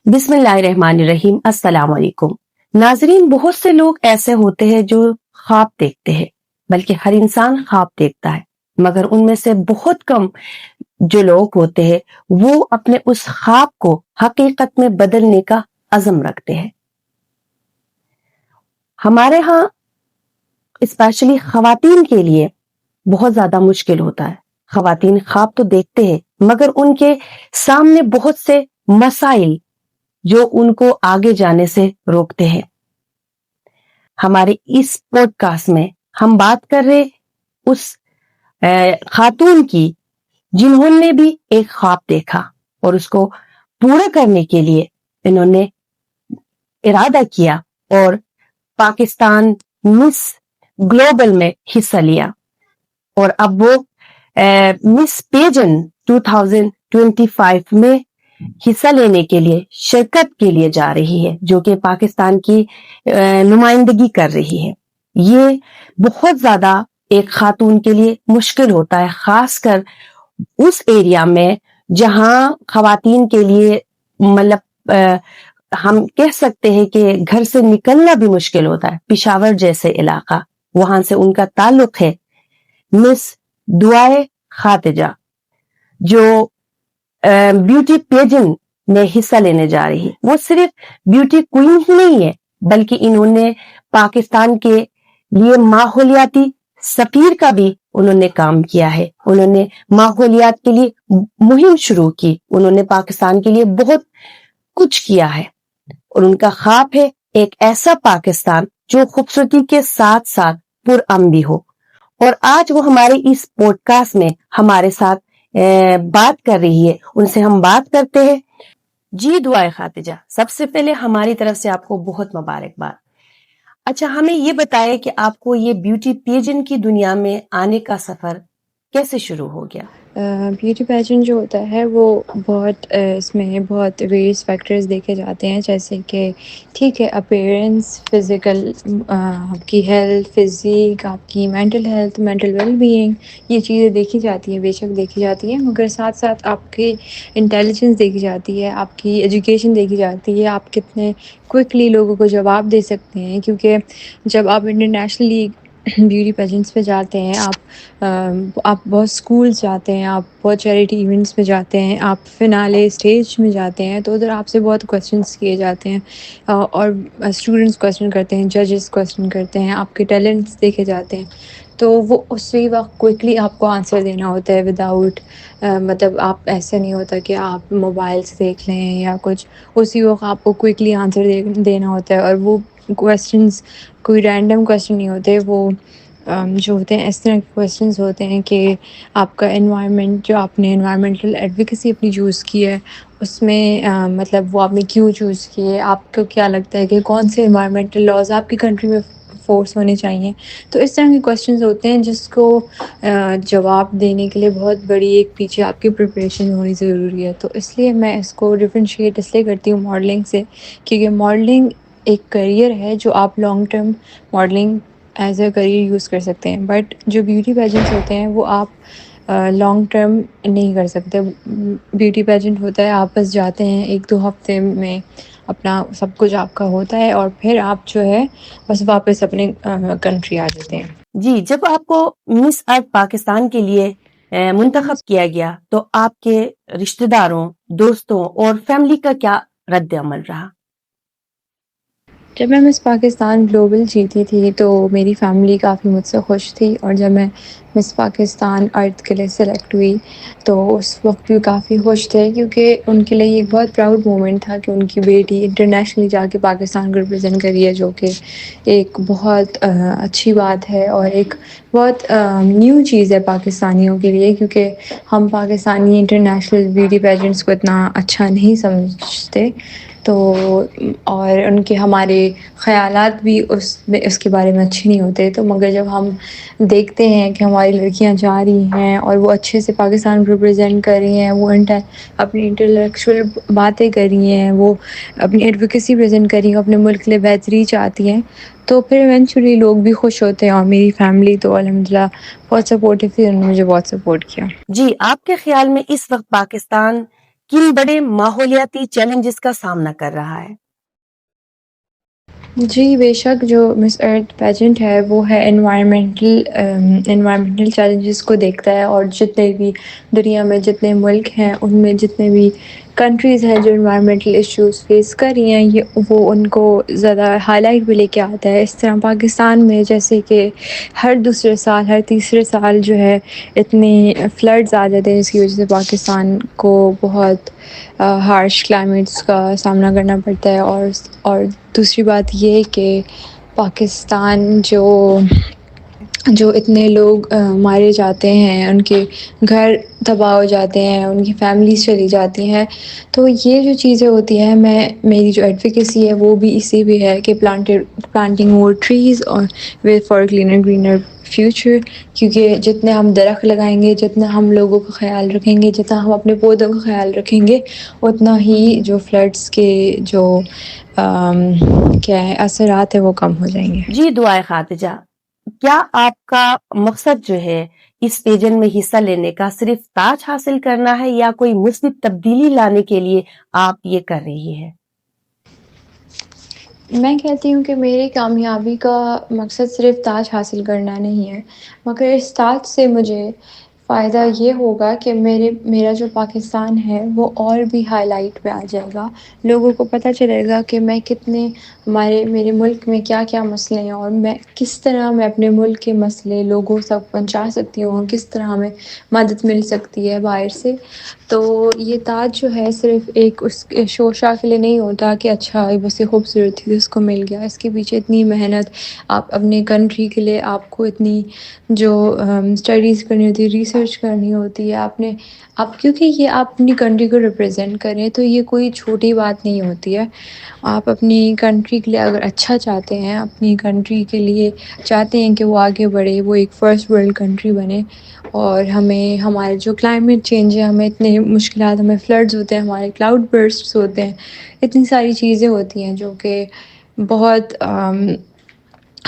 بسم اللہ الرحمن الرحیم. السلام علیکم ناظرین. بہت سے لوگ ایسے ہوتے ہیں جو خواب دیکھتے ہیں، بلکہ ہر انسان خواب دیکھتا ہے، مگر ان میں سے بہت کم جو لوگ ہوتے ہیں وہ اپنے اس خواب کو حقیقت میں بدلنے کا عزم رکھتے ہیں. ہمارے ہاں اسپیشلی خواتین کے لیے بہت زیادہ مشکل ہوتا ہے. خواتین خواب تو دیکھتے ہیں مگر ان کے سامنے بہت سے مسائل جو ان کو آگے جانے سے روکتے ہیں. ہمارے اس پوڈ کاسٹ میں ہم بات کر رہے اس خاتون کی جنہوں نے بھی ایک خواب دیکھا اور اس کو پورا کرنے کے لیے انہوں نے ارادہ کیا اور پاکستان مس گلوبل میں حصہ لیا، اور اب وہ مس پیجن 2025 میں حصہ لینے کے لیے شرکت کے لیے جا رہی ہے، جو کہ پاکستان کی نمائندگی کر رہی ہے. یہ بہت زیادہ ایک خاتون کے لیے مشکل ہوتا ہے، خاص کر اس ایریا میں جہاں خواتین کے لیے مطلب ہم کہہ سکتے ہیں کہ گھر سے نکلنا بھی مشکل ہوتا ہے. پشاور جیسے علاقہ، وہاں سے ان کا تعلق ہے. مس دعائے خاتجہ جو بیوٹی پیجن میں حصہ لینے جا رہی ہے، وہ صرف بیوٹی کوئین ہی نہیں ہے بلکہ انہوں نے پاکستان کے لیے ماحولیاتی سفیر کا بھی انہوں نے کام کیا ہے. انہوں نے ماحولیات کے لیے مہم شروع کی، انہوں نے پاکستان کے لیے بہت کچھ کیا ہے، اور ان کا خواب ہے ایک ایسا پاکستان جو خوبصورتی کے ساتھ ساتھ پرامن بھی ہو. اور آج وہ ہمارے اس پوڈ کاسٹ میں ہمارے ساتھ بات کر رہی ہے. ان سے ہم بات کرتے ہیں. جی دعائے خاتجہ، سب سے پہلے ہماری طرف سے آپ کو بہت مبارکباد. اچھا، ہمیں یہ بتائیں کہ آپ کو یہ بیوٹی پیجن کی دنیا میں آنے کا سفر کیسے شروع ہو گیا؟ بیوٹی پیجنٹ جو ہوتا ہے وہ بہت اس میں بہت ویریس فیکٹرز دیکھے جاتے ہیں، جیسے کہ ٹھیک ہے اپیرنس، فزیکل، آپ کی ہیلتھ، فزیک، آپ کی mental health, mental well being, یہ چیزیں دیکھی جاتی ہیں، بے شک دیکھی جاتی ہیں، مگر ساتھ ساتھ آپ کی انٹیلیجنس دیکھی جاتی ہے، آپ کی ایجوکیشن دیکھی جاتی ہے، آپ کتنے کوئکلی لوگوں کو جواب دے سکتے ہیں. کیونکہ جب آپ انٹرنیشنلی بیوٹی پیجنٹس پہ جاتے ہیں، آپ بہت اسکولس جاتے ہیں، آپ بہت چیریٹی ایونٹس میں جاتے ہیں، آپ فنالے اسٹیج میں جاتے ہیں، تو ادھر آپ سے بہت کویسچنس کیے جاتے ہیں، اور اسٹوڈنٹس کویسچن کرتے ہیں، ججز کویسچن کرتے ہیں، آپ کے ٹیلنٹس دیکھے جاتے ہیں. تو وہ اسی وقت کوئکلی آپ کو آنسر دینا ہوتا ہے وداؤٹ مطلب آپ ایسے نہیں ہوتا کہ آپ موبائل سے دیکھ لیں یا کچھ، اسی وقت آپ کو کوئکلی آنسر دینا ہوتا ہے. اور وہ کویسچنس کوئی رینڈم کویسچن نہیں ہوتے، وہ جو ہوتے ہیں اس طرح کے کویسچنز ہوتے ہیں کہ آپ کا انوائرمنٹ، جو آپ نے انوائرمنٹل ایڈویکیسی اپنی چوز کی ہے اس میں مطلب وہ آپ نے کیوں چوز کی ہے، آپ کو کیا لگتا ہے کہ کون سے انوائرمنٹل لاز آپ کی کنٹری میں فورس ہونے چاہیے. تو اس طرح کے کویسچنز ہوتے ہیں جس کو جواب دینے کے لیے بہت بڑی ایک پیچھے آپ کی پریپریشن ہونی ضروری ہے. تو اس لیے میں اس کو ڈفرینشیٹ اس لیے کرتی ہوں ماڈلنگ سے، کیونکہ ماڈلنگ ایک کریئر ہے جو آپ long term modelling as a career use کر سکتے ہیں. بٹ جو بیوٹی پیجنٹس ہوتے ہیں وہ آپ لانگ ٹرم نہیں کر سکتے. بیوٹی پیجنٹ ہوتا ہے آپ بس جاتے ہیں 1-2 ہفتے میں، اپنا سب کچھ آپ کا ہوتا ہے اور پھر آپ جو ہے بس واپس اپنے کنٹری آ جاتے ہیں. جی، جب آپ کو مس ارتھ پاکستان کے لیے منتخب کیا گیا تو آپ کے رشتہ داروں، دوستوں اور فیملی کا کیا رد عمل رہا؟ جب میں مس پاکستان گلوبل جیتی تھی تو میری فیملی کافی مجھ سے خوش تھی، اور جب میں مس پاکستان ارتھ کے لیے سلیکٹ ہوئی تو اس وقت بھی کافی خوش تھے، کیونکہ ان کے لیے یہ ایک بہت پراؤڈ مومنٹ تھا کہ ان کی بیٹی انٹرنیشنلی جا کے پاکستان کو ریپرزینٹ کری ہے، جو کہ ایک بہت اچھی بات ہے اور ایک بہت نیو چیز ہے پاکستانیوں کے لیے، کیونکہ ہم پاکستانی انٹرنیشنل بیوٹی پیجنٹس کو اتنا اچھا نہیں سمجھتے. تو اور ان کے ہمارے خیالات بھی اس کے بارے میں اچھے نہیں ہوتے. تو مگر جب ہم دیکھتے ہیں کہ ہماری لڑکیاں جا رہی ہیں اور وہ اچھے سے پاکستان کو ریپرزینٹ کر رہی ہیں، وہ اپنی انٹلیکچوئل باتیں کر رہی ہیں، وہ اپنی ایڈوکیسی پریزنٹ کر رہی ہیں، اپنے ملک کے لیے بہتری چاہتی ہیں، تو پھر ایونچولی لوگ بھی خوش ہوتے ہیں. اور میری فیملی تو الحمدللہ بہت سپورٹیو تھی، انہوں نے مجھے بہت سپورٹ کیا. جی، آپ کے خیال میں اس وقت پاکستان کن بڑے ماحولیاتی چیلنجز کا سامنا کر رہا ہے؟ جی بے شک جو مس ارتھ پیجنٹ ہے وہ ہے انوائرمنٹل چیلنجز کو دیکھتا ہے، اور جتنے بھی دنیا میں جتنے ملک ہیں ان میں جتنے بھی کنٹریز ہیں جو انوائرمنٹل ایشوز فیس کر رہی ہیں وہ ان کو زیادہ ہائی لائٹ بھی لے کے آتا ہے. اس طرح پاکستان میں جیسے کہ ہر دوسرے سال ہر تیسرے سال جو ہے اتنے فلڈز آ جاتے ہیں جس کی وجہ سے پاکستان کو بہت ہارش کلائمیٹس کا سامنا کرنا پڑتا ہے. اور دوسری بات یہ کہ پاکستان جو اتنے لوگ مارے جاتے ہیں، ان کے گھر تباہ ہو جاتے ہیں، ان کی فیملیز چلی جاتی ہیں، تو یہ جو چیزیں ہوتی ہیں میری جو ایڈوکیسی ہے وہ بھی اسی بھی ہے کہ پلانٹنگ مور ٹریز اور فار گرینر فیوچر. کیونکہ جتنے ہم درخت لگائیں گے، جتنا ہم لوگوں کا خیال رکھیں گے، جتنا ہم اپنے پودوں کا خیال رکھیں گے، اتنا ہی جو فلڈس کے جو کیا ہے اثرات ہیں وہ کم ہو جائیں گے. جی دعائے خاتجہ، کیا آپ کا مقصد جو ہے اس پیجن میں حصہ لینے کا صرف تاج حاصل کرنا ہے، یا کوئی مثبت تبدیلی لانے کے لیے آپ یہ کر رہی ہے؟ میں کہتی ہوں کہ میری کامیابی کا مقصد صرف تاج حاصل کرنا نہیں ہے، مگر اس تاج سے مجھے فائدہ یہ ہوگا کہ میرا جو پاکستان ہے وہ اور بھی ہائی لائٹ پہ آ جائے گا. لوگوں کو پتہ چلے گا کہ میں کتنے میرے ملک میں کیا کیا مسئلے ہیں، اور میں کس طرح میں اپنے ملک کے مسئلے لوگوں تک پہنچا سکتی ہوں، کس طرح ہمیں مدد مل سکتی ہے باہر سے. تو یہ تاج جو ہے صرف ایک اس شوشا کے لیے نہیں ہوتا کہ اچھا بس یہ خوبصورتی تھی اس کو مل گیا. اس کے پیچھے اتنی محنت، آپ اپنے کنٹری کے لیے آپ کو اتنی جو اسٹڈیز کرنی ہوتی ہے، ریسرچ کرنی ہوتی ہے کیونکہ یہ آپ اپنی کنٹری کو ریپرزینٹ کریں تو یہ کوئی چھوٹی بات نہیں ہوتی ہے. آپ اپنی کنٹری کے لیے اگر اچھا چاہتے ہیں، اپنی کنٹری کے لیے چاہتے ہیں کہ وہ آگے بڑھے، وہ ایک فرسٹ ورلڈ کنٹری بنے، اور ہمارے جو کلائمیٹ چینج ہے، ہمیں اتنے مشکلات، ہمیں فلڈز ہوتے ہیں، ہمارے کلاؤڈ برسٹس ہوتے ہیں، اتنی ساری چیزیں ہوتی ہیں جو کہ بہت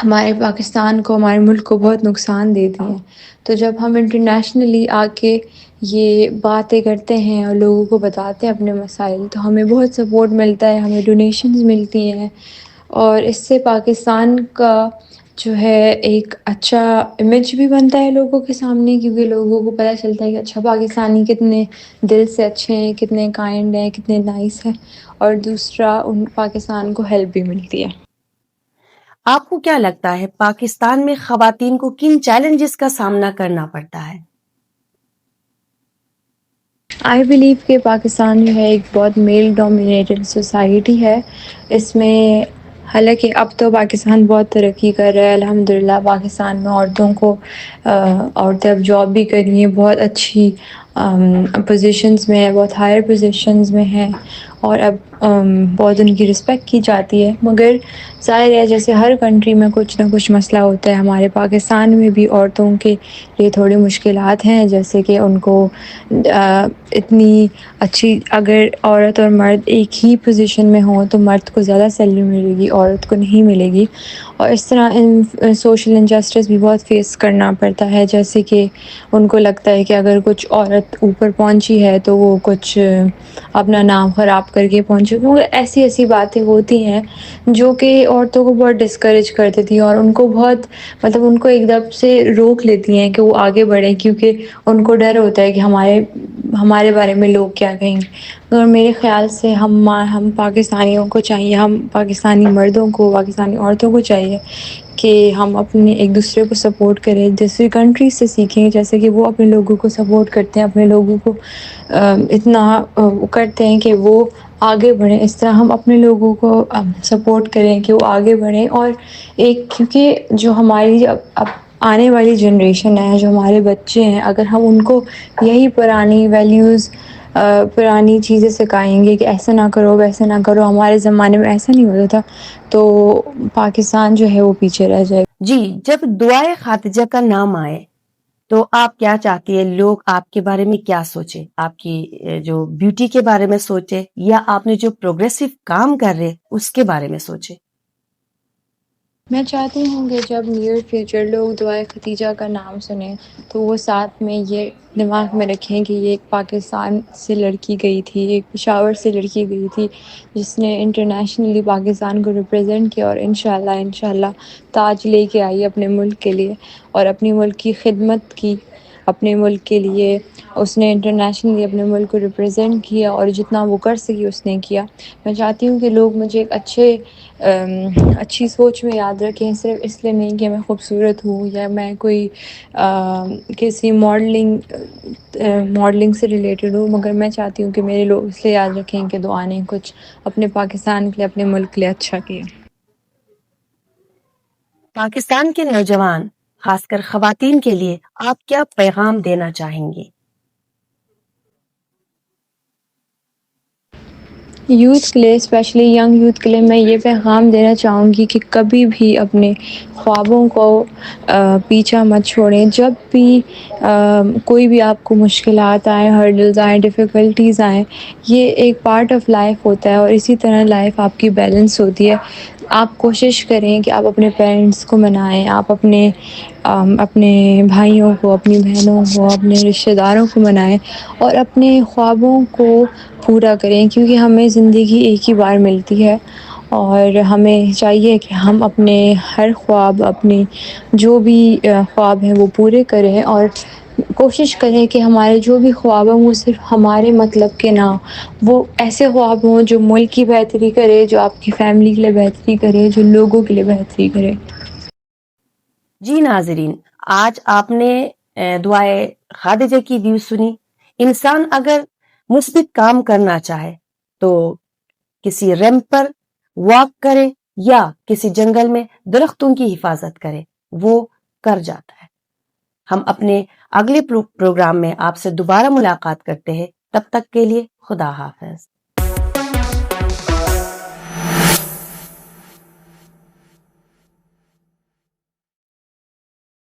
ہمارے پاکستان کو، ہمارے ملک کو بہت نقصان دیتی ہیں. تو جب ہم انٹرنیشنلی آ کے یہ باتیں کرتے ہیں اور لوگوں کو بتاتے ہیں اپنے مسائل، تو ہمیں بہت سپورٹ ملتا ہے، ہمیں ڈونیشنز ملتی ہیں، اور اس سے پاکستان کا جو ہے ایک اچھا امیج بھی بنتا ہے لوگوں کے سامنے، کیونکہ لوگوں کو پتہ چلتا ہے کہ اچھا پاکستانی کتنے دل سے اچھے ہیں، کتنے کائنڈ ہیں، کتنے نائس ہیں، اور دوسرا ان پاکستان کو ہیلپ بھی ملتی ہے. آپ کو کیا لگتا ہے پاکستان میں خواتین کو کن چیلنجز کا سامنا کرنا پڑتا ہے؟ آئی بلیو کہ پاکستان جو ہے ایک بہت میل ڈومینیٹڈ سوسائٹی ہے. اس میں حالانکہ اب تو پاکستان بہت ترقی کر رہا ہے الحمدللہ. پاکستان میں عورتیں اب جاب بھی کر رہی ہیں، بہت اچھی پوزیشنز میں ہیں، بہت ہائر پوزیشنز میں ہیں، اور اب بہت ان کی رسپیکٹ کی جاتی ہے. مگر ظاہر ہے جیسے ہر کنٹری میں کچھ نہ کچھ مسئلہ ہوتا ہے، ہمارے پاکستان میں بھی عورتوں کے لیے تھوڑی مشکلات ہیں، جیسے کہ ان کو اتنی اچھی، اگر عورت اور مرد ایک ہی پوزیشن میں ہوں تو مرد کو زیادہ سیلری ملے گی، عورت کو نہیں ملے گی. اور اس طرح سوشل انجسٹس بھی بہت فیس کرنا پڑتا ہے، جیسے کہ ان کو لگتا ہے کہ اگر کچھ عورت اوپر پہنچی ہے تو وہ کچھ اپنا نام خراب کر کے پہنچے. ایسی باتیں ہوتی ہیں جو کہ عورتوں کو بہت ڈسکریج کر دیتی ہیں، اور ان کو بہت ان کو ایک دم سے روک لیتی ہیں کہ وہ آگے بڑھیں، کیونکہ ان کو ڈر ہوتا ہے کہ ہمارے بارے میں لوگ کیا کہیں گے. اور میرے خیال سے ہم پاکستانیوں کو چاہیے، ہم پاکستانی مردوں کو، پاکستانی عورتوں کو چاہیے کہ ہم اپنے ایک دوسرے کو سپورٹ کریں، دوسری کنٹریز سے سیکھیں، جیسے کہ وہ اپنے لوگوں کو سپورٹ کرتے ہیں، اپنے لوگوں کو اتنا کرتے ہیں کہ وہ آگے بڑھیں. اس طرح ہم اپنے لوگوں کو سپورٹ کریں کہ وہ آگے بڑھیں. اور کیونکہ جو ہماری اب آنے والی جنریشن ہے، جو ہمارے بچے ہیں، اگر ہم ان کو یہی پرانی ویلیوز، پرانی چیزیں سکھائیں گے کہ ایسا نہ کرو، ویسا نہ کرو، ہمارے زمانے میں ایسا نہیں ہوتا تھا، تو پاکستان جو ہے وہ پیچھے رہ جائے گا. جی، جب دعائے خاتجہ کا نام آئے تو آپ کیا چاہتی ہیں لوگ آپ کے بارے میں کیا سوچے؟ آپ کی جو بیوٹی کے بارے میں سوچے، یا آپ نے جو پروگریسو کام کر رہے اس کے بارے میں سوچے؟ میں چاہتی ہوں کہ جب نیئر فیوچر لوگ دعائے ختیجہ کا نام سنیں تو وہ ساتھ میں یہ دماغ میں رکھیں کہ یہ ایک پاکستان سے لڑکی گئی تھی، ایک پشاور سے لڑکی گئی تھی جس نے انٹرنیشنلی پاکستان کو ریپرزینٹ کیا، اور انشاءاللہ تاج لے کے آئی اپنے ملک کے لیے اور اپنے ملک کی خدمت کی، اپنے ملک کے لیے اس نے انٹرنیشنلی اپنے ملک کو ریپرزینٹ کیا اور جتنا وہ کر سکی اس نے کیا۔ میں چاہتی ہوں کہ لوگ مجھے ایک اچھی سوچ میں یاد رکھیں، صرف اس لیے نہیں کہ میں خوبصورت ہوں یا میں کوئی کسی ماڈلنگ سے ریلیٹڈ ہوں، مگر میں چاہتی ہوں کہ میرے لوگ اس لیے یاد رکھیں کہ دعا نے کچھ اپنے پاکستان کے لیے، اپنے ملک کے لیے اچھا کیا۔ پاکستان کے نوجوان خاص کر خواتین کے لیے آپ کیا پیغام دینا چاہیں گے؟ یوتھ کے لیے، اسپیشلی ینگ یوتھ کے لیے میں یہ پیغام دینا چاہوں گی کہ کبھی بھی اپنے خوابوں کو پیچھا مت چھوڑیں۔ جب بھی کوئی بھی آپ کو مشکلات آئیں، ہرڈلز آئیں، ڈیفیکلٹیز آئیں، یہ ایک پارٹ آف لائف ہوتا ہے اور اسی طرح لائف آپ کی بیلنس ہوتی ہے۔ آپ کوشش کریں کہ آپ اپنے پیرنٹس کو منائیں، آپ اپنے بھائیوں کو، اپنی بہنوں کو، اپنے رشتہ داروں کو منائیں اور اپنے خوابوں کو پورا کریں، کیونکہ ہمیں زندگی ایک ہی بار ملتی ہے اور ہمیں چاہیے کہ ہم اپنے ہر خواب، اپنے جو بھی خواب ہیں وہ پورے کریں اور کوشش کریں کہ ہمارے جو بھی خواب ہیں وہ صرف ہمارے مطلب کے نہ، وہ ایسے خواب ہوں جو ملک کی بہتری کرے، جو آپ کی فیملی کے لیے بہتری کرے، جو لوگوں کے لیے بہتری کرے۔ جی ناظرین، آج آپ نے دعائے خادجہ کی ویو سنی۔ انسان اگر مثبت کام کرنا چاہے تو کسی ریمپ پر واک کرے یا کسی جنگل میں درختوں کی حفاظت کرے، وہ کر جاتا ہے۔ ہم اپنے اگلے پروگرام میں آپ سے دوبارہ ملاقات کرتے ہیں، تب تک کے لیے خدا حافظ۔